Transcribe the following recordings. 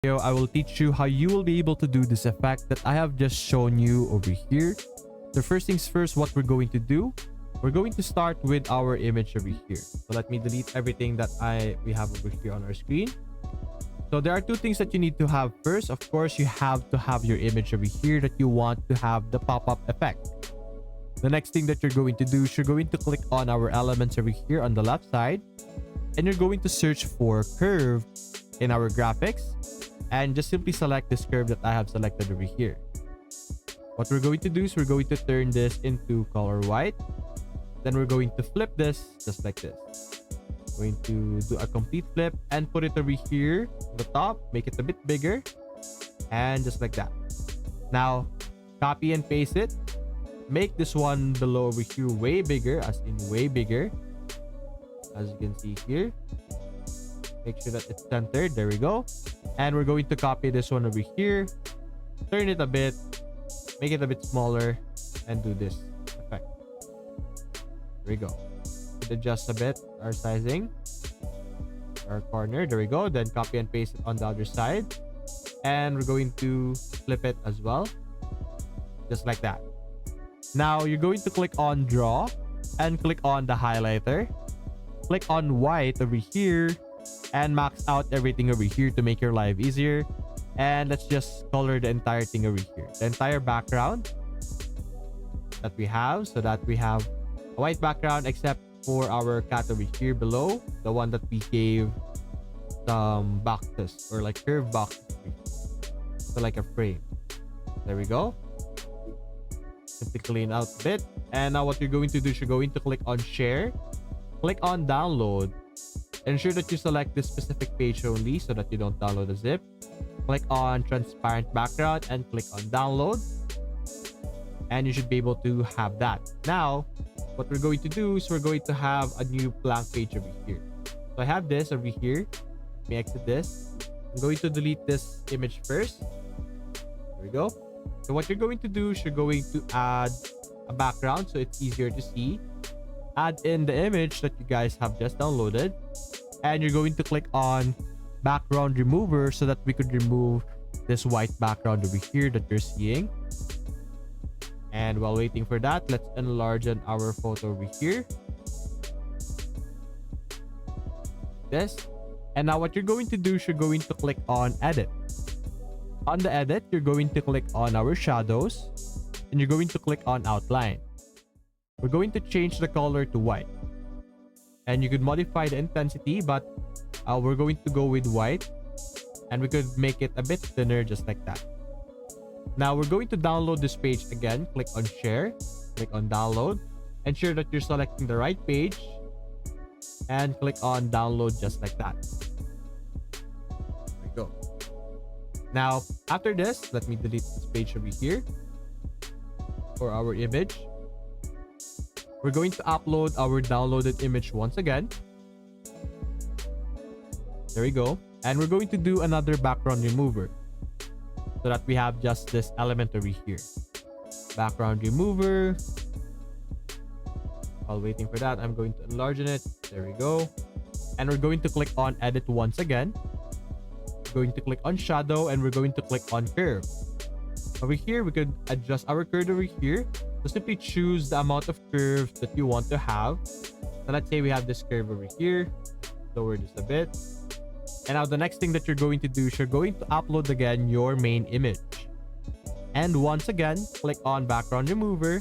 I will teach you how you will be able to do this effect that I have just shown you over here. So first things first, what we're going to do, we're going to start with our image over here. So let me delete everything that we have over here on our screen. So there are two things that you need to have first. Of course, you have to have your image over here that you want to have the pop-up effect. The next thing that you're going to do is you're going to click on our elements over here on the left side, and you're going to search for curve in our graphics, and just simply select this curve that I have selected over here. What we're going to do is we're going to turn this into color white. Then we're going to flip this just like this. Going to do a complete flip and put it over here on the top, make it a bit bigger, and just like that. Now copy and paste it, make this one below over here way bigger, as in way bigger, as you can see here. Make sure that it's centered. There we go. And we're going to copy this one over here, turn it a bit, make it a bit smaller, and do this effect. There we go. Adjust a bit our sizing, our corner. There we go. Then copy and paste it on the other side, and we're going to flip it as well, just like that. Now you're going to click on draw and click on the highlighter, click on white over here, and max out everything over here to make your life easier. And let's just color the entire thing over here, the entire background that we have, so that we have a white background except for our cat over here below, the one that we gave some boxes or like curved boxes, so like a frame. There we go. Simply clean out a bit. And now what you're going to do is you're going to click on share, click on download, ensure that you select this specific page only so that you don't download a zip. Click on transparent background and click on download, and you should be able to have that. Now what we're going to do is we're going to have a new blank page over here. So I have this over here. Let me exit this. I'm going to delete this image first. There we go. So what you're going to do is you're going to add a background so it's easier to see. Add in the image that you guys have just downloaded, and you're going to click on background remover so that we could remove this white background over here that you're seeing. And while waiting for that, let's enlarge our photo over here. This. And now what you're going to do is you're going to click on edit. On the edit, you're going to click on our shadows, and you're going to click on outline. We're going to change the color to white, and you could modify the intensity, but we're going to go with white, and we could make it a bit thinner just like that. Now we're going to download this page again. Click on share, click on download, ensure that you're selecting the right page, and click on download just like that. There we go. Now after this, let me delete this page over here for our image. We're going to upload our downloaded image once again. There we go. And we're going to do another background remover so that we have just this element over here. Background remover. While waiting for that, I'm going to enlarge it. There we go. And we're going to click on edit once again. We're going to click on shadow, and we're going to click on curve. Over here, we could adjust our curve over here. So simply choose the amount of curves that you want to have. So let's say we have this curve over here. Lower this a bit. And now the next thing that you're going to do is you're going to upload again your main image. And once again, click on background remover.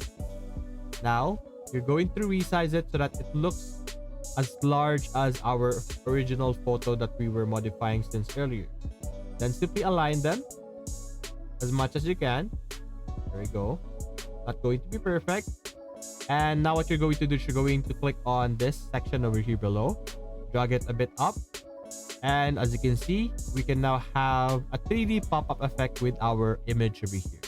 Now, you're going to resize it so that it looks as large as our original photo that we were modifying since earlier. Then simply align them as much as you can. There we go. Not going to be perfect. And now what you're going to do is you're going to click on this section over here below. Drag it a bit up. And as you can see, we can now have a 3D pop-up effect with our image over here.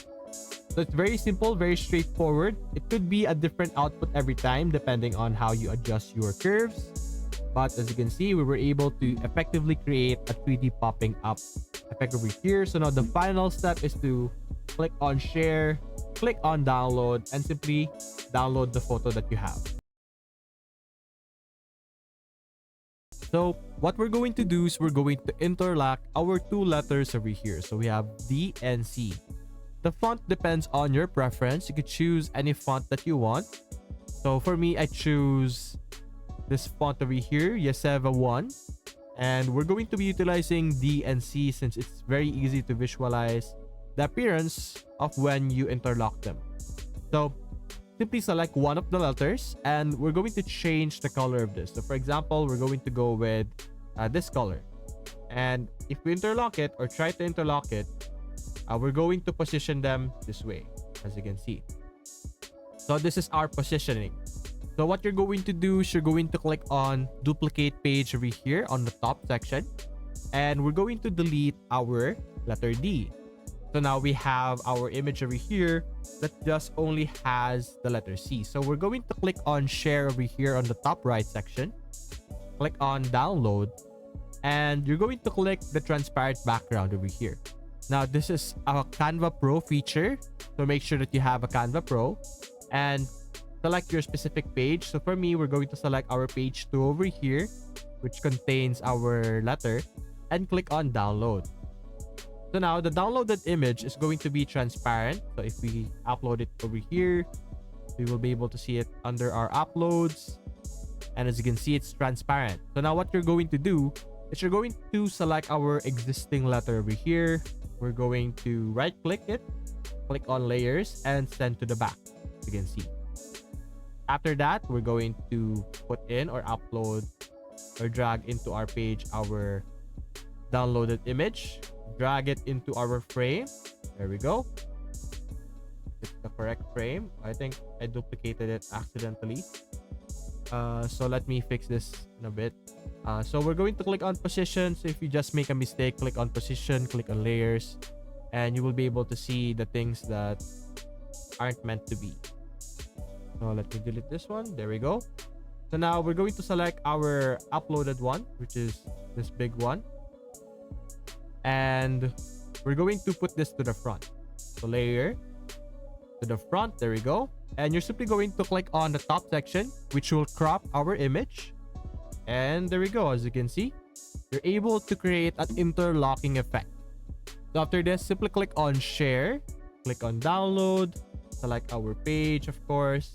So it's very simple, very straightforward. It could be a different output every time depending on how you adjust your curves. But as you can see, we were able to effectively create a 3D popping up effect over here. So now the final step is to click on share, click on download, and simply download the photo that you have. So what we're going to do is we're going to interlock our two letters over here. So we have D and C. The font depends on your preference. You could choose any font that you want. So for me, I choose this font over here, Yeseva 1. And we're going to be utilizing D and C since it's very easy to visualize the appearance of when you interlock them. So simply select one of the letters and we're going to change the color of this. So for example, we're going to go with this color. And if we interlock it or try to interlock it, we're going to position them this way, as you can see. So this is our positioning. So what you're going to do is you're going to click on duplicate page over here on the top section. And we're going to delete our letter D. So now we have our image over here that just only has the letter C. So we're going to click on share over here on the top right section. Click on download. And you're going to click the transparent background over here. Now this is a Canva Pro feature. So make sure that you have a Canva Pro. And select your specific page. So for me, we're going to select our page 2 over here, which contains our letter. And click on download. So now the downloaded image is going to be transparent. So if we upload it over here, we will be able to see it under our uploads. And as you can see, it's transparent. So now what you're going to do is you're going to select our existing letter over here. We're going to right click it, click on layers and send to the back, as you can see. After that, we're going to put in or upload or drag into our page our downloaded image. Drag it into our frame. There we go. It's the correct frame. I think I duplicated it accidentally. So let me fix this in a bit. So we're going to click on position. So if you just make a mistake, click on position, click on layers, and you will be able to see the things that aren't meant to be. So let me delete this one. There we go. So now we're going to select our uploaded one, which is this big one. And we're going to put this to the front. So layer to the front. There we go. And you're simply going to click on the top section, which will crop our image. And there we go. As you can see, you're able to create an interlocking effect. So after this, simply click on share, click on download, select our page, of course.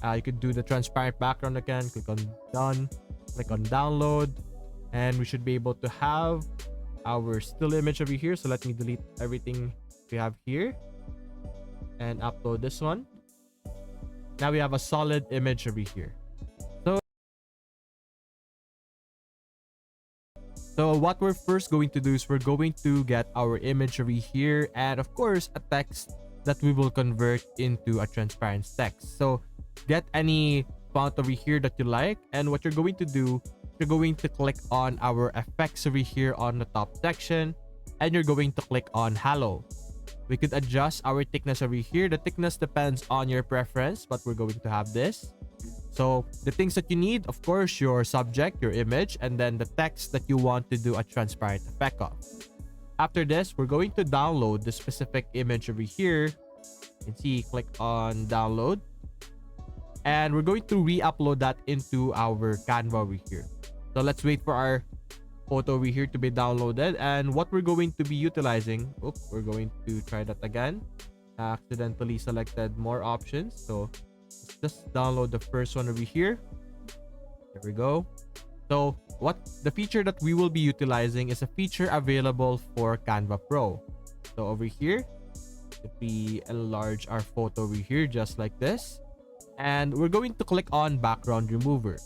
You could do the transparent background again. Click on done, click on download, and we should be able to have our still image over here. So let me delete everything we have here and upload this one. Now we have a solid image over here. So what we're first going to do is we're going to get our image over here and of course a text that we will convert into a transparent text. So get any font over here that you like, and what you're going to do, you're going to click on our effects over here on the top section and you're going to click on halo. We could adjust our thickness over here. The thickness depends on your preference, but we're going to have this. So the things that you need, of course, your subject, your image, and then the text that you want to do a transparent effect of. After this, we're going to download the specific image over here. You can see, click on download. And we're going to re-upload that into our Canva over here. So let's wait for our photo over here to be downloaded. And what we're going to be utilizing, we're going to try that again. I accidentally selected more options. So let's just download the first one over here. There we go. So what the feature that we will be utilizing is a feature available for Canva Pro. So over here, if we enlarge our photo over here just like this, and we're going to click on background remover.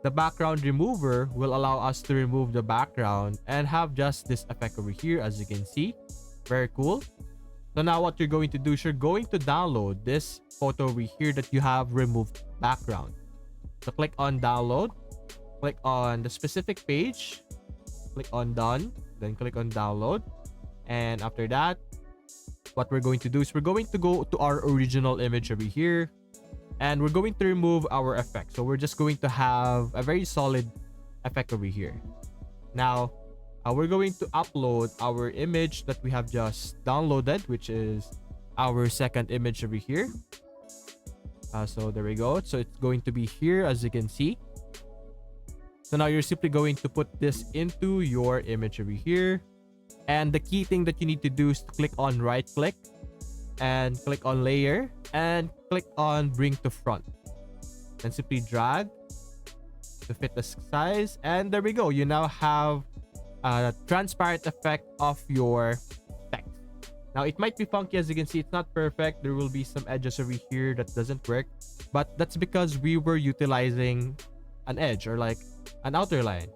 The background remover will allow us to remove the background and have just this effect over here, as you can see. Very cool. So now what you're going to do is you're going to download this photo over here that you have removed background. So click on download, click on the specific page, click on done, then click on download. And after that, what we're going to do is we're going to go to our original image over here. And we're going to remove our effect. So we're just going to have a very solid effect over here. Now, we're going to upload our image that we have just downloaded, which is our second image over here. So there we go. So it's going to be here, as you can see. So now you're simply going to put this into your image over here. And the key thing that you need to do is to click on right click and click on layer and click on bring to front. And simply drag to fit the size. And there we go. You now have a transparent effect of your text. Now it might be funky, as you can see, it's not perfect. There will be some edges over here that doesn't work, but that's because we were utilizing an edge or like an outer line.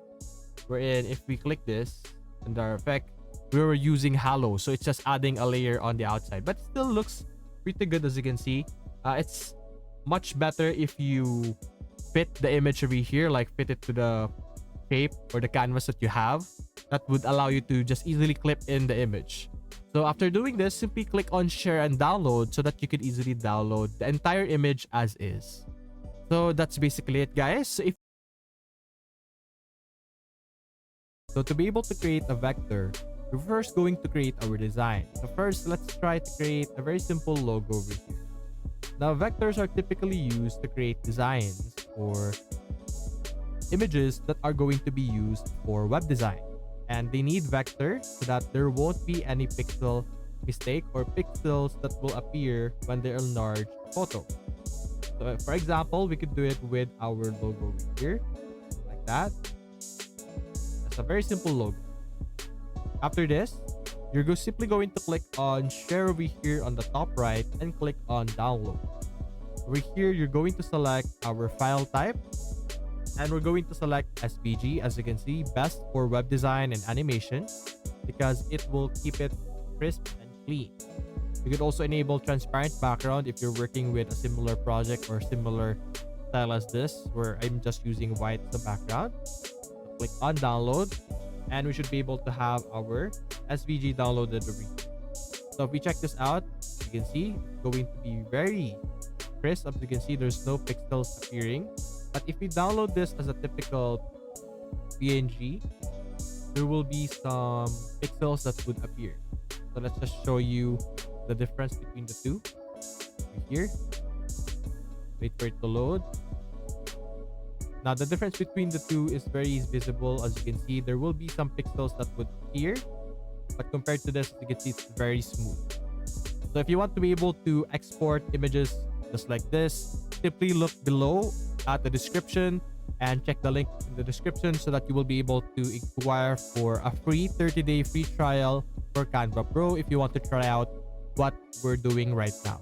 Wherein if we click this and our effect, we were using halo, so it's just adding a layer on the outside, but it still looks pretty good, as you can see. It's much better if you fit the image over here, like fit it to the shape or the canvas that you have. That would allow you to just easily clip in the image. So after doing this, simply click on share and download so that you could easily download the entire image as is. So that's basically it, guys. So to be able to create a vector, we're first going to create our design. So first, let's try to create a very simple logo over here. Now, vectors are typically used to create designs or images that are going to be used for web design. And they need vector so that there won't be any pixel mistake or pixels that will appear when they enlarge the photo. So for example, we could do it with our logo over here, like that. That's a very simple logo. After this, you're simply going to click on share over here on the top right and click on download. Over here, you're going to select our file type and we're going to select SVG, as you can see, best for web design and animation because it will keep it crisp and clean. You could also enable transparent background if you're working with a similar project or similar style as this, where I'm just using white as the background. So click on download and we should be able to have our SVG downloaded over here. So if we check this out, you can see it's going to be very crisp. As you can see, there's no pixels appearing. But if we download this as a typical PNG, there will be some pixels that would appear. So let's just show you the difference between the two. Over here, wait for it to load. Now the difference between the two is very visible. As you can see, there will be some pixels that would appear, but compared to this, you can see it's very smooth. So if you want to be able to export images just like this, simply look below at the description and check the link in the description so that you will be able to inquire for a free 30-day free trial for Canva Pro if you want to try out what we're doing right now.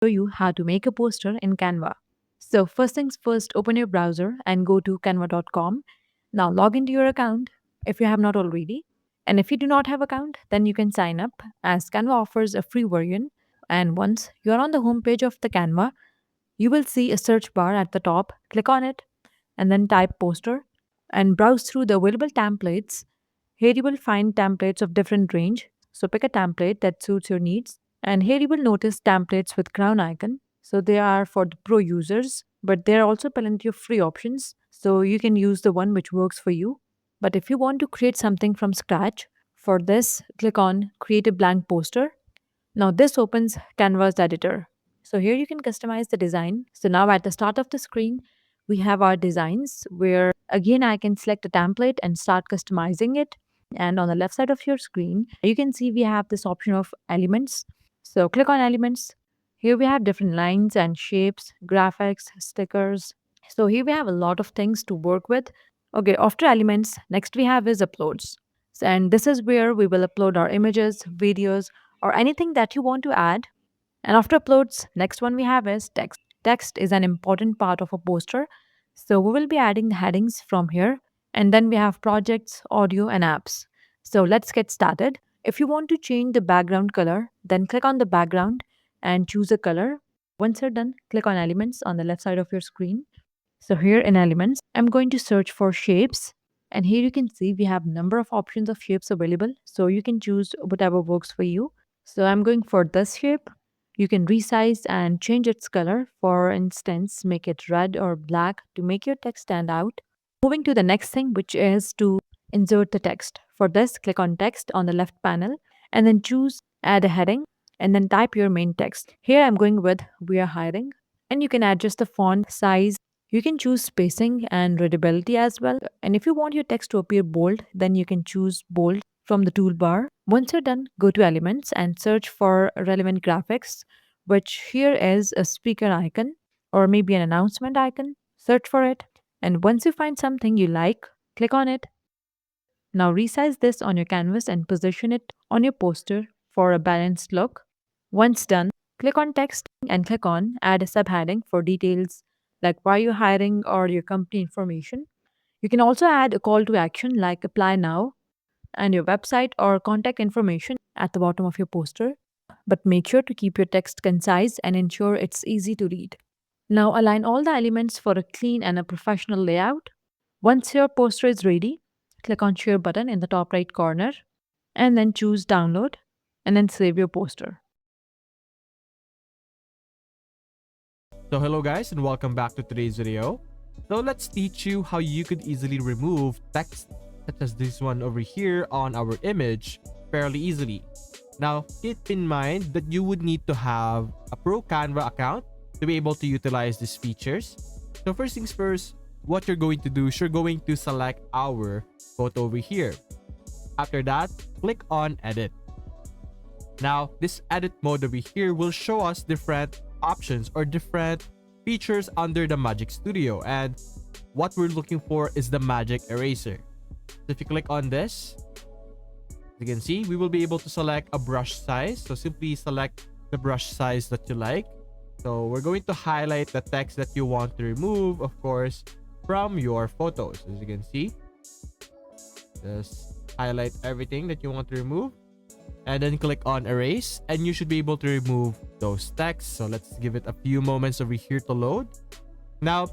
Show you how to make a poster in Canva. So first things first, open your browser and go to canva.com. Now log into your account if you have not already. And if you do not have account, then you can sign up as Canva offers a free version. And once you are on the home page of the Canva, you will see a search bar at the top. Click on it and then type poster and browse through the available templates. Here you will find templates of different range. So pick a template that suits your needs. And here you will notice templates with crown icon. So they are for the pro users, but there are also plenty of free options. So you can use the one which works for you. But if you want to create something from scratch, for this, click on create a blank poster. Now this opens Canva's editor. So here you can customize the design. So now at the start of the screen, we have our designs where again I can select a template and start customizing it. And on the left side of your screen, you can see we have this option of elements. So click on elements. Here we have different lines and shapes, graphics, stickers. So here we have a lot of things to work with. Okay, after elements, next we have is uploads. And this is where we will upload our images, videos, or anything that you want to add. And after uploads, next one we have is text. Text is an important part of a poster. So we will be adding the headings from here. And then we have projects, audio, and apps. So let's get started. If you want to change the background color, then click on the background and choose a color. Once you're done, click on elements on the left side of your screen. So here in elements, I'm going to search for shapes. And here you can see we have number of options of shapes available. So you can choose whatever works for you. So I'm going for this shape. You can resize and change its color. For instance, make it red or black to make your text stand out. Moving to the next thing, which is to insert the text. For this, click on text on the left panel and then choose add a heading and then type your main text. Here I'm going with we are hiring. And you can adjust the font size. You can choose spacing and readability as well. And if you want your text to appear bold, then you can choose bold from the toolbar. Once you're done, go to Elements and search for relevant graphics, which here is a speaker icon or maybe an announcement icon. Search for it. And once you find something you like, click on it. Now resize this on your canvas and position it on your poster for a balanced look. Once done, click on text and click on add a subheading for details like why you're hiring or your company information. You can also add a call to action like apply now and your website or contact information at the bottom of your poster. But make sure to keep your text concise and ensure it's easy to read. Now align all the elements for a clean and a professional layout. Once your poster is ready, click on share button in the top right corner and then choose download and then save your poster. So hello guys and welcome back to today's video. So let's teach you how you could easily remove text such as this one over here on our image fairly easily. Now keep in mind that you would need to have a pro Canva account to be able to utilize these features. So first things first, what you're going to do is you're going to select our photo over here. After that, click on edit. Now this edit mode over here will show us different options or different features under the Magic Studio, and what we're looking for is the magic eraser. So if you click on this, as you can see, we will be able to select a brush size. So simply select the brush size that you like. So we're going to highlight the text that you want to remove, of course, from your photos. As you can see, just highlight everything that you want to remove and then click on erase, and you should be able to remove those texts. So let's give it a few moments over here to load. Now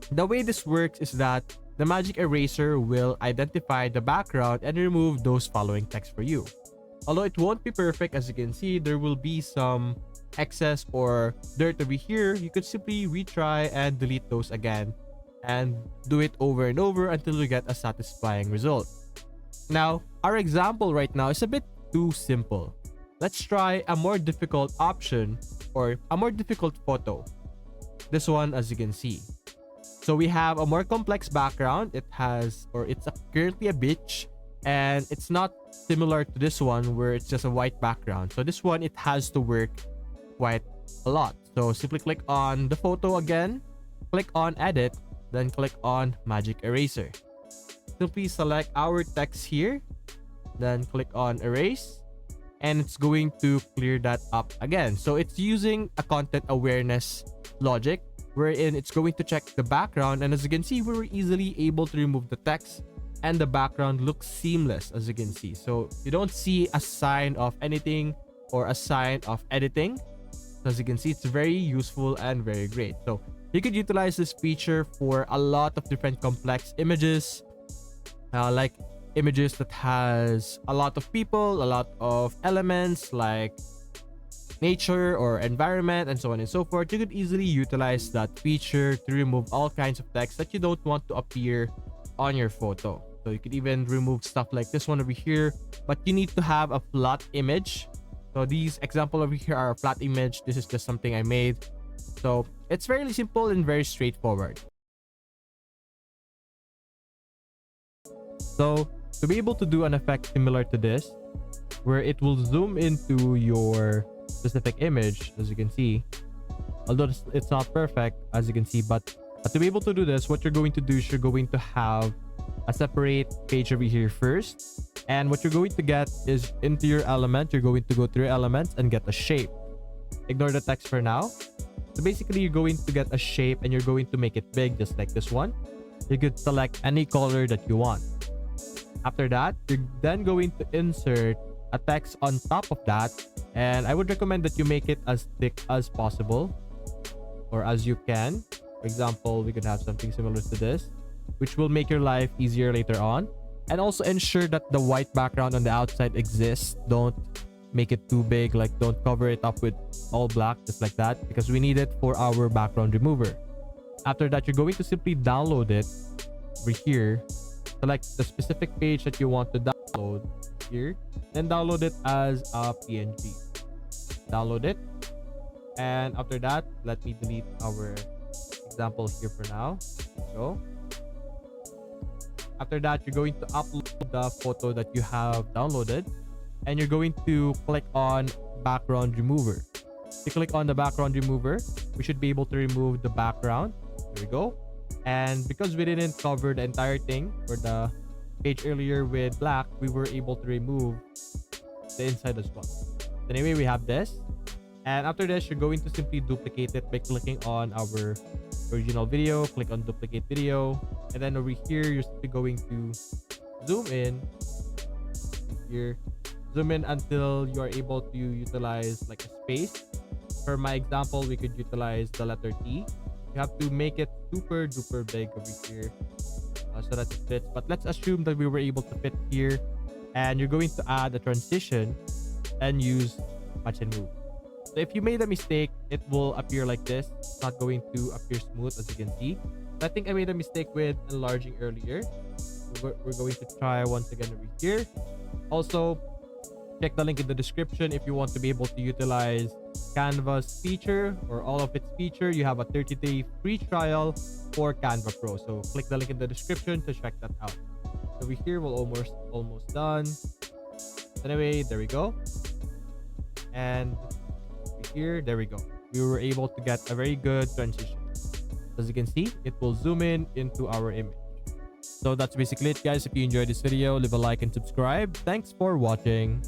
the way this works is that the magic eraser will identify the background and remove those following text for you. Although it won't be perfect, as you can see, there will be some excess or dirt over here. You could simply retry and delete those again and do it over and over until you get a satisfying result. Now our example right now is a bit too simple. Let's try a more difficult option or a more difficult photo. This one, as you can see. So we have a more complex background. It has, or it's currently a beach, and it's not similar to this one where it's just a white background. So this one, it has to work quite a lot. So simply click on the photo again, click on edit, then click on magic eraser. Simply select our text here, then click on erase, and it's going to clear that up again. So it's using a content awareness logic wherein it's going to check the background, and as you can see, we were easily able to remove the text and the background looks seamless, as you can see. So you don't see a sign of anything or a sign of editing. So as you can see, it's very useful and very great. So you could utilize this feature for a lot of different complex images, like images that has a lot of people, a lot of elements like nature or environment and so on and so forth. You could easily utilize that feature to remove all kinds of text that you don't want to appear on your photo. So you could even remove stuff like this one over here, but you need to have a flat image. So these example over here are a flat image. This is just something I made. So it's fairly simple and very straightforward. So to be able to do an effect similar to this, where it will zoom into your specific image, as you can see, although it's not perfect, as you can see, but to be able to do this, what you're going to do is you're going to have a separate page over here first, and what you're going to get is into your element, you're going to go through elements and get a shape. Ignore the text for now. So basically, you're going to get a shape and you're going to make it big, just like this one. You could select any color that you want. After that, you're then going to insert a text on top of that, and I would recommend that you make it as thick as possible or as you can. For example, we could have something similar to this, which will make your life easier later on. And also ensure that the white background on the outside exists. Don't make it too big, like don't cover it up with all black just like that, because we need it for our background remover. After that, you're going to simply download it over here. Select the specific page that you want to download here, then download it as a PNG. Download it, And after that, let me delete our example here for now. Go. After that, you're going to upload the photo that you have downloaded, and you're going to click on background remover. You click on the background remover, we should be able to remove the background. There we go. And because we didn't cover the entire thing or the page earlier with black, we were able to remove the inside as well. Anyway, we have this. And after this, you're going to simply duplicate it by clicking on our original video, click on duplicate video, and then over here, you're simply going to zoom in here, zoom in until you are able to utilize like a space. For my example, we could utilize the letter T. You have to make it super duper big over here so that it fits. But let's assume that we were able to fit here, and you're going to add a transition and use match and move. So if you made a mistake, it will appear like this. It's not going to appear smooth, as you can see. So I think I made a mistake with enlarging earlier. We're going to try once again over here. Also, check the link in the description if you want to be able to utilize Canva's feature or all of its feature. You have a 30-day free trial for Canva Pro. So click the link in the description to check that out. Over here, we're almost done. Anyway, there we go. And here, there we go. We were able to get a very good transition. As you can see, it will zoom in into our image. So that's basically it, guys. If you enjoyed this video, leave a like and subscribe. Thanks for watching.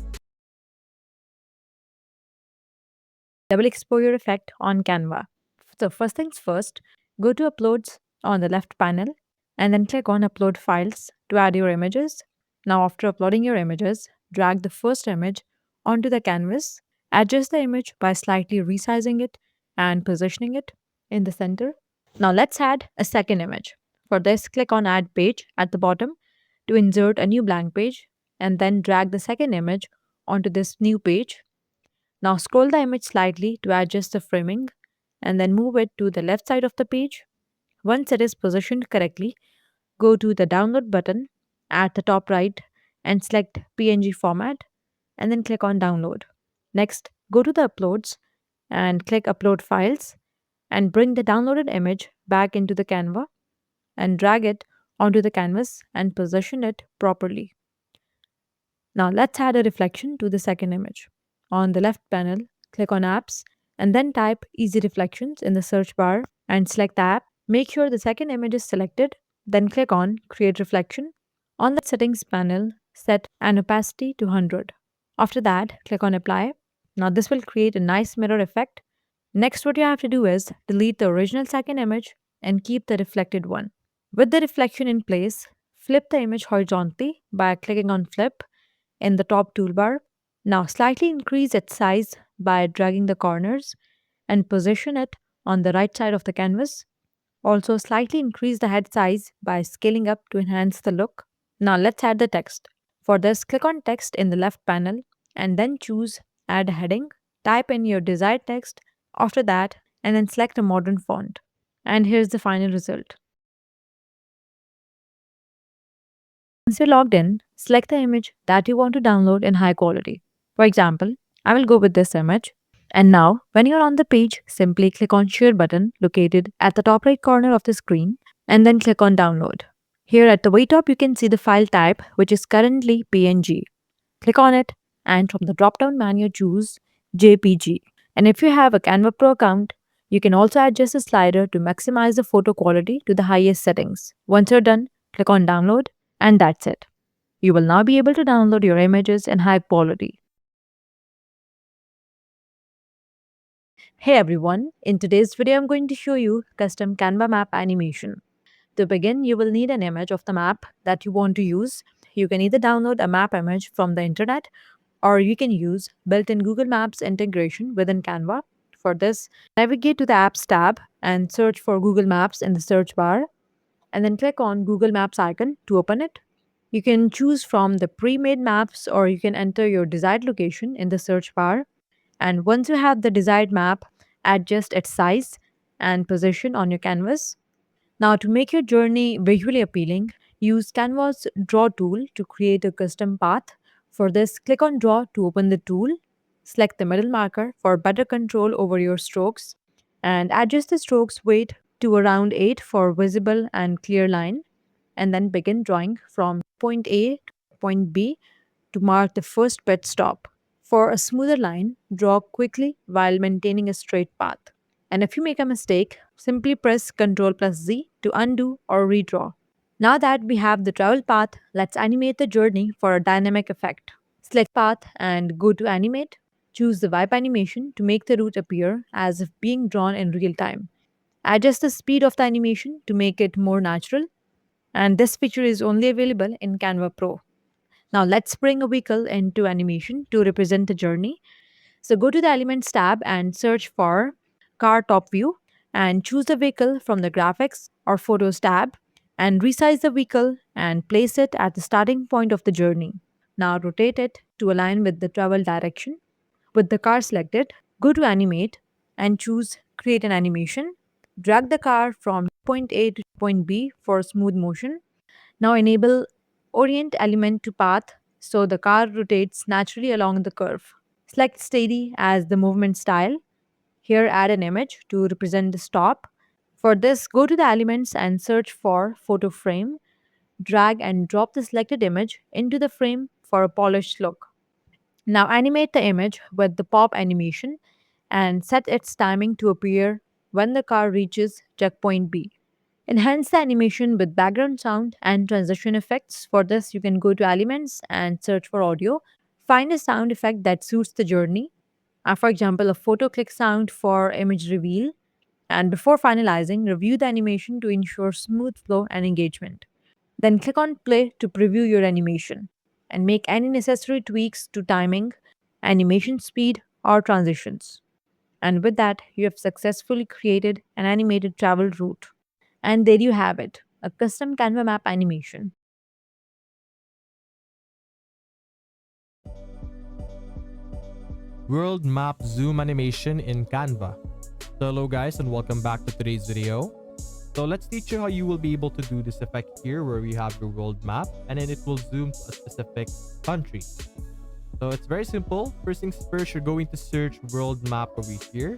Double exposure effect on Canva. So first things first, go to uploads on the left panel and then click on upload files to add your images. Now after uploading your images, drag the first image onto the canvas. Adjust the image by slightly resizing it and positioning it in the center. Now let's add a second image. For this, click on add page at the bottom to insert a new blank page and then drag the second image onto this new page. Now scroll the image slightly to adjust the framing and then move it to the left side of the page. Once it is positioned correctly, go to the download button at the top right and select PNG format and then click on download. Next, go to the uploads and click upload files and bring the downloaded image back into the Canva and drag it onto the canvas and position it properly. Now let's add a reflection to the second image. On the left panel, click on apps and then type easy reflections in the search bar and select the app. Make sure the second image is selected, then click on create reflection. On the settings panel, set an opacity to 100. After that, click on apply. Now this will create a nice mirror effect. Next, what you have to do is delete the original second image and keep the reflected one. With the reflection in place, flip the image horizontally by clicking on flip in the top toolbar. Now slightly increase its size by dragging the corners and position it on the right side of the canvas. Also slightly increase the head size by scaling up to enhance the look. Now let's add the text. For this, click on text in the left panel and then choose add heading. Type in your desired text after that and then select a modern font. And here's the final result. Once you're logged in, select the image that you want to download in high quality. For example, I will go with this image. And now, when you're on the page, simply click on Share button located at the top right corner of the screen and then click on Download. Here at the way top, you can see the file type, which is currently PNG. Click on it and from the drop-down menu, choose JPG. And if you have a Canva Pro account, you can also adjust the slider to maximize the photo quality to the highest settings. Once you're done, click on Download. And that's it. You will now be able to download your images in high quality. Hey everyone, in today's video I'm going to show you custom Canva map animation. To begin, you will need an image of the map that you want to use. You can either download a map image from the internet or you can use built-in Google Maps integration within Canva. For this, navigate to the Apps tab and search for Google Maps in the search bar and then click on Google Maps icon to open it. You can choose from the pre-made maps or you can enter your desired location in the search bar. And once you have the desired map, adjust its size and position on your canvas. Now to make your journey visually appealing, use Canva's Draw tool to create a custom path. For this, click on Draw to open the tool. Select the middle marker for better control over your strokes and adjust the strokes weight to around 8 for visible and clear line, and then begin drawing from point A to point B to mark the first pit stop. For a smoother line, draw quickly while maintaining a straight path. And if you make a mistake, simply press Ctrl plus Z to undo or redraw. Now that we have the travel path, let's animate the journey for a dynamic effect. Select path and go to animate. Choose the wipe animation to make the route appear as if being drawn in real time. Adjust the speed of the animation to make it more natural, and this feature is only available in Canva Pro. Now let's bring a vehicle into animation to represent the journey. So go to the Elements tab and search for Car Top View and choose the vehicle from the Graphics or Photos tab and resize the vehicle and place it at the starting point of the journey. Now rotate it to align with the travel direction. With the car selected, go to Animate and choose Create an Animation. Drag the car from point A to point B for smooth motion. Now enable Orient Element to Path so the car rotates naturally along the curve. Select Steady as the movement style. Here add an image to represent the stop. For this, go to the elements and search for photo frame. Drag and drop the selected image into the frame for a polished look. Now animate the image with the pop animation and set its timing to appear when the car reaches checkpoint B. Enhance the animation with background sound and transition effects. For this, you can go to Elements and search for audio. Find a sound effect that suits the journey. For example, a photo click sound for image reveal. And before finalizing, review the animation to ensure smooth flow and engagement. Then click on play to preview your animation and make any necessary tweaks to timing, animation speed, or transitions. And with that, you have successfully created an animated travel route. And there you have it, a custom Canva map animation. World map zoom animation in Canva. So hello guys and welcome back to today's video. So let's teach you how you will be able to do this effect here where we have your world map and then it will zoom to a specific country. So it's very simple. First things first, you're going to search world map over here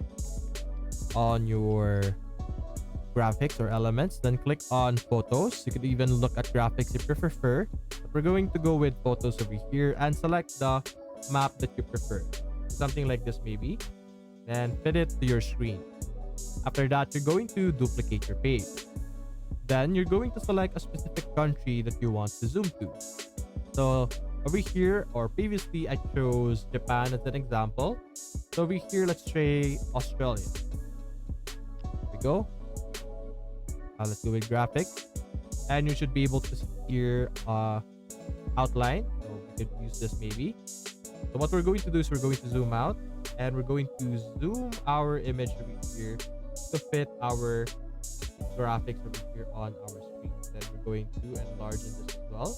on your graphics or elements. Then click on photos. You could even look at graphics if you prefer. But we're going to go with photos over here and select the map that you prefer. Something like this maybe. And fit it to your screen. After that, you're going to duplicate your page. Then you're going to select a specific country that you want to zoom to. So over here, or previously, I chose Japan as an example. So over here, let's try Australia. There we go. Let's go with graphics. And you should be able to see here outline. So we could use this maybe. So what we're going to do is we're going to zoom out. And we're going to zoom our image over here to fit our graphics over here on our screen. Then we're going to enlarge this as well.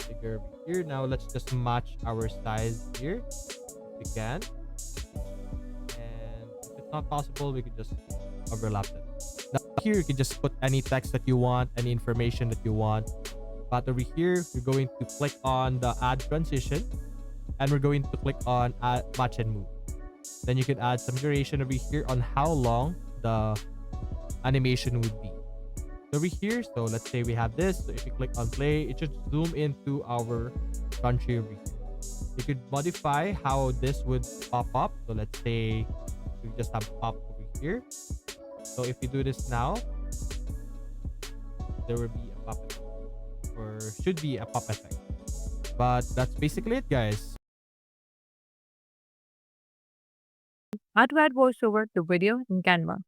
Bigger over here. Now let's just match our size here if we can. And if it's not possible, we could just overlap it. Now here you can just put any text that you want, any information that you want. But over here, you're going to click on the add transition. And we're going to click on add match and move. Then you can add some duration over here on how long the animation would be. Over here, so let's say we have this. So if you click on play, it should zoom into our country over here. You could modify how this would pop up. So let's say we just have pop over here. So if you do this now, there will be a pop effect, or should be a pop effect. But that's basically it, guys. How to add voiceover to video in Canva.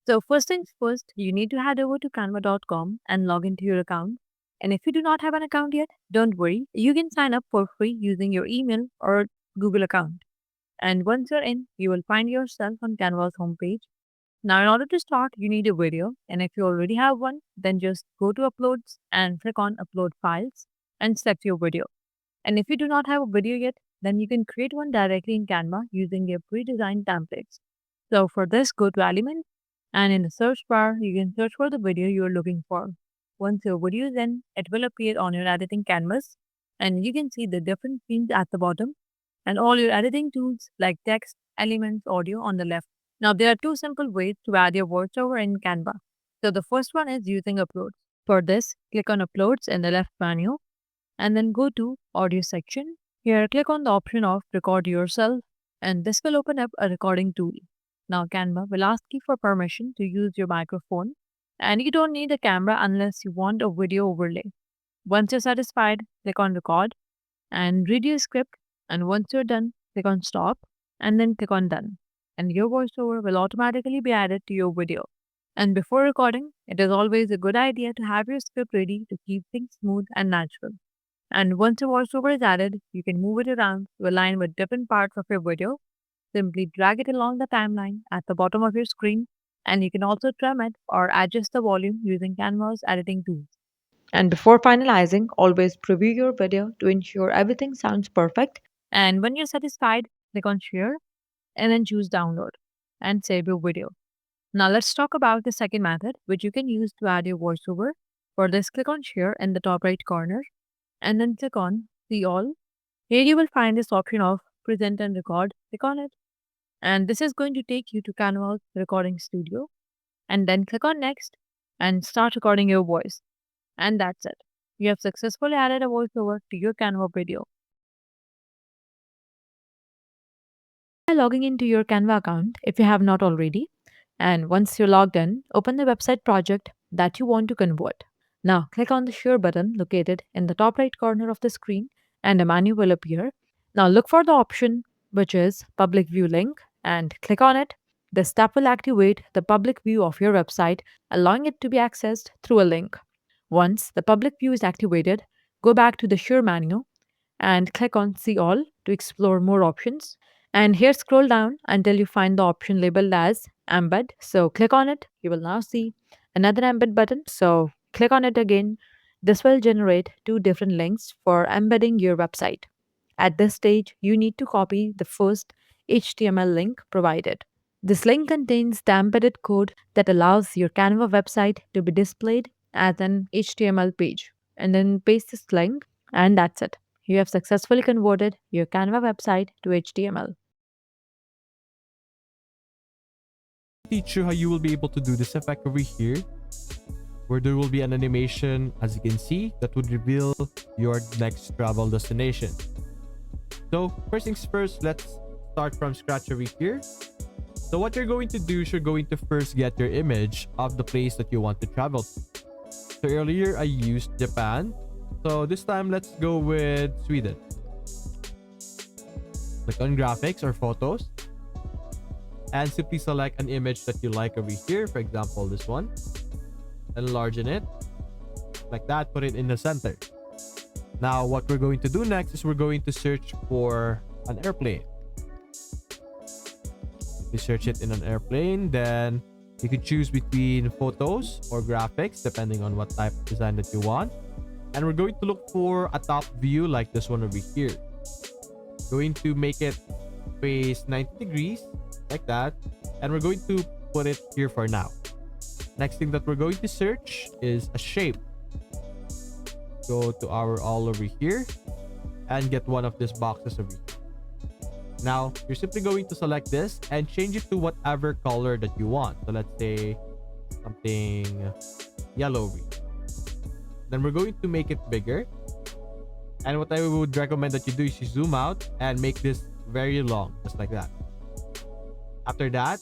So first things first, you need to head over to canva.com and log into your account. And if you do not have an account yet, don't worry. You can sign up for free using your email or Google account. And once you're in, you will find yourself on Canva's homepage. Now, in order to start, you need a video. And if you already have one, then just go to Uploads and click on Upload Files and select your video. And if you do not have a video yet, then you can create one directly in Canva using their pre-designed templates. So for this, go to Element and in the search bar, you can search for the video you're looking for. Once your video is in, it will appear on your editing canvas and you can see the different scenes at the bottom. and all your editing tools like text, elements, audio on the left. Now, there are two simple ways to add your voiceover in Canva. So, the first one is using uploads. For this, click on uploads in the left menu and then go to audio section. Here, click on the option of record yourself, and this will open up a recording tool. Now, Canva will ask you for permission to use your microphone, and you don't need a camera unless you want a video overlay. Once you're satisfied, click on record and read your script. And once you're done, click on stop and then click on done. And your voiceover will automatically be added to your video. And before recording, it is always a good idea to have your script ready to keep things smooth and natural. And once your voiceover is added, you can move it around to align with different parts of your video. Simply drag it along the timeline at the bottom of your screen, and you can also trim it or adjust the volume using Canva's editing tools. And before finalizing, always preview your video to ensure everything sounds perfect. And when you're satisfied, click on share and then choose download and save your video. Now let's talk about the second method, which you can use to add your voiceover. For this, click on share in the top right corner and then click on see all. Here you will find this option of present and record. Click on it. And this is going to take you to Canva's recording studio. And then click on next and start recording your voice. And that's it. You have successfully added a voiceover to your Canva video. By logging into your Canva account, if you have not already, and once you're logged in, open the website project that you want to convert. Now, click on the Share button located in the top right corner of the screen, and a menu will appear. Now, look for the option which is Public View Link and click on it. This step will activate the public view of your website, allowing it to be accessed through a link. Once the public view is activated, go back to the Share menu and click on See All to explore more options. And here scroll down until you find the option labeled as Embed. So click on it. You will now see another embed button. So click on it again. This will generate two different links for embedding your website. At this stage, you need to copy the first HTML link provided. This link contains the embedded code that allows your Canva website to be displayed as an HTML page. And then paste this link, and that's it. You have successfully converted your Canva website to HTML. Teach you how you will be able to do this effect over here, where there will be an animation, as you can see, that would reveal your next travel destination. So first things first, let's start from scratch over here. So what you're going to do is you're going to first get your image of the place that you want to travel to. So earlier I used Japan. So this time let's go with Sweden. Click on graphics or photos and simply select an image that you like over here. For example, this one. Enlargen it like that, put it in the center. Now what we're going to do next is we're going to search for an airplane. You search it in an airplane, then you can choose between photos or graphics depending on what type of design that you want. And we're going to look for a top view like this one over here. Going to make it face 90 degrees like that, and we're going to put it here for now. Next thing that we're going to search is a shape. Go to our all over here and get one of these boxes over here. Now you're simply going to select this and change it to whatever color that you want. So let's say something yellow over here. Then we're going to make it bigger, and what I would recommend that you do is you zoom out and make this very long, just like that. After that,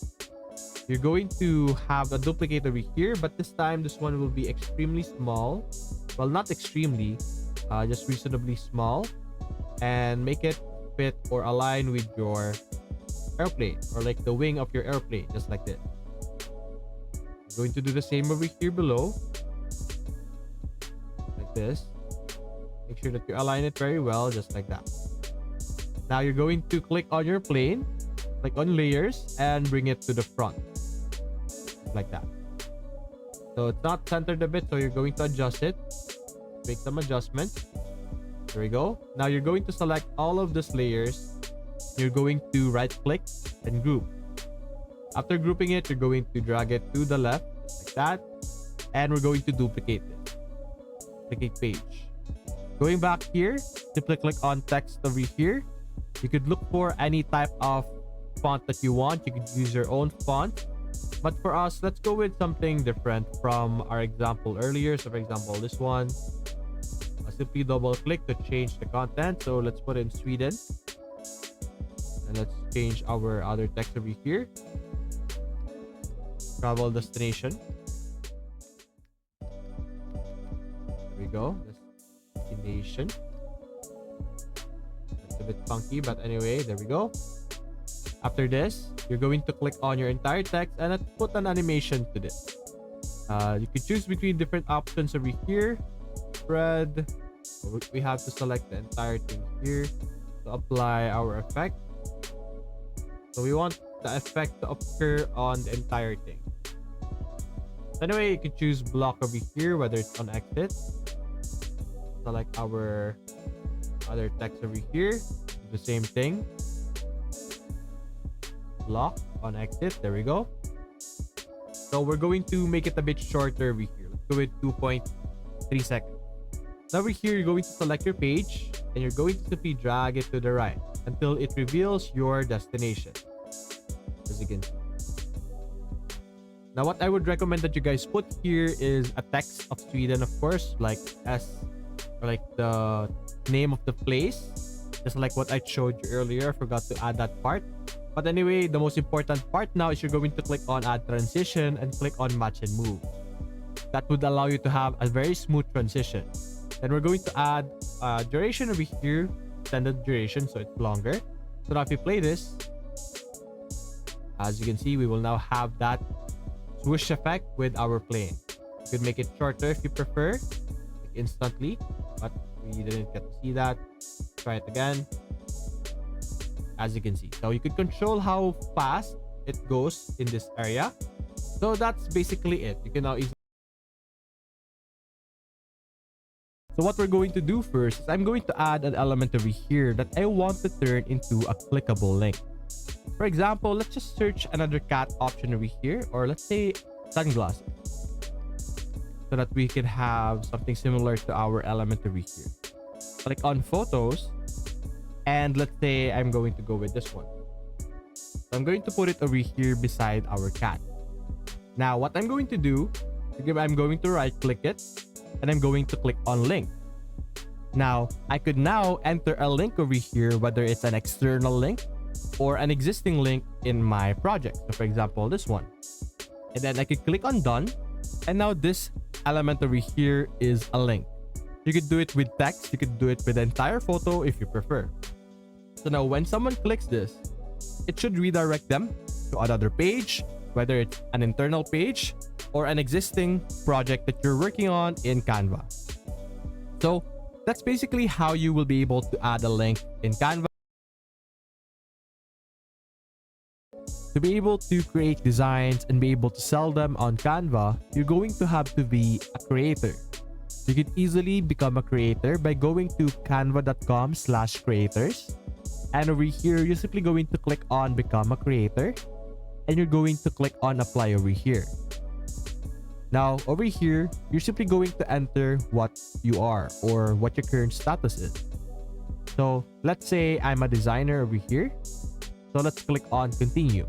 you're going to have a duplicate over here, but this time this one will be extremely small. Well, not extremely, just reasonably small, and make it fit or align with your airplane, or like the wing of your airplane, just like this. I'm going to do the same over here below, like this. Make sure that you align it very well, just like that. Now you're going to click on your plane, click on layers, and bring it to the front, like that. So it's not centered a bit, so you're going to adjust it, make some adjustments. There we go. Now you're going to select all of these layers. You're going to right click and group. After grouping it, you're going to drag it to the left, like that, and we're going to duplicate it. Duplicate page. Going back here, simply click on text over here You could look for any type of font that you want. You could use your own font. But for us, let's go with something different from our example earlier. So for example, this one, simply double click to change the content. So let's put in Sweden. And let's change our other text over here. Travel destination. There we go. Destination. That's a bit funky, but anyway, there we go. After this, you're going to click on your entire text and let's put an animation to this. You can choose between different options over here. Spread. We have to select the entire thing here to apply our effect. So we want the effect to occur on the entire thing. Anyway, you can choose block over here, whether it's on exit. Select our other text over here. Do the same thing. Block on exit. There we go. So we're going to make it a bit shorter over here. Let's go with 2.3 seconds. Now over here, you're going to select your page and you're going to simply drag it to the right until it reveals your destination. As you can see. Now what I would recommend that you guys put here is a text of Sweden, of course, like S, or like the name of the place, just like what I showed you earlier. I forgot to add that part. But anyway, the most important part now is you're going to click on add transition and click on match and move. That would allow you to have a very smooth transition. Then we're going to add duration over here, extended duration, so it's longer. So now if you play this, as you can see, we will now have that swoosh effect with our playing. You could make it shorter if you prefer, like instantly, but we didn't get to see that. Try it again. As you can see, so you could control how fast it goes in this area. So that's basically it. You can now easily. So what we're going to do first is I'm going to add an element over here that I want to turn into a clickable link. For example, let's just search another cat option over here, or let's say sunglasses, so that we can have something similar to our element over here. Click on photos, and let's say I'm going to go with this one. So I'm going to put it over here beside our cat. Now what I'm going to do, I'm going to right click it and I'm going to click on link. Now I could now enter a link over here, whether it's an external link or an existing link in my project. So for example, this one. And then I could click on done. And now this element over here is a link. You could do it with text. You could do it with the entire photo if you prefer. So now when someone clicks this, it should redirect them to another page, whether it's an internal page or an existing project that you're working on in Canva. So that's basically how you will be able to add a link in Canva. To be able to create designs and be able to sell them on Canva, you're going to have to be a creator. You could easily become a creator by going to canva.com/creators. And over here, you're simply going to click on become a creator. And you're going to click on apply over here. Now, over here, you're simply going to enter what you are or what your current status is. So let's say I'm a designer over here. So let's click on continue.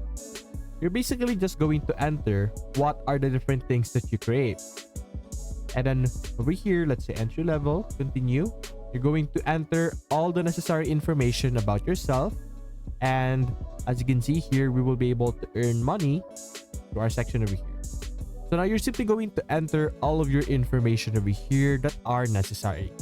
You're basically just going to enter what are the different things that you create. And then over here, let's say entry level, continue. You're going to enter all the necessary information about yourself. And as you can see here, we will be able to earn money to our section over here. So now you're simply going to enter all of your information over here that are necessary.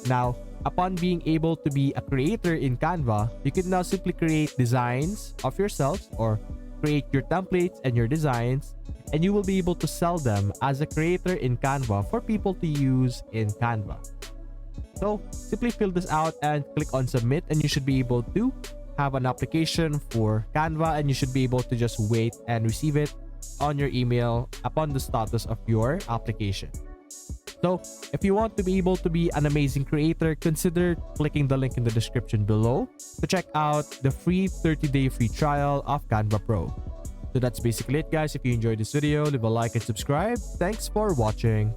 Now, upon being able to be a creator in Canva, you can now simply create designs of yourselves or create your templates and your designs, and you will be able to sell them as a creator in Canva for people to use in Canva. So simply fill this out and click on submit, and you should be able to have an application for Canva, and you should be able to just wait and receive it on your email upon the status of your application. So if you want to be able to be an amazing creator, consider clicking the link in the description below to check out the free 30-day free trial of Canva Pro. So that's basically it, guys. If you enjoyed this video, leave a like and subscribe. Thanks for watching.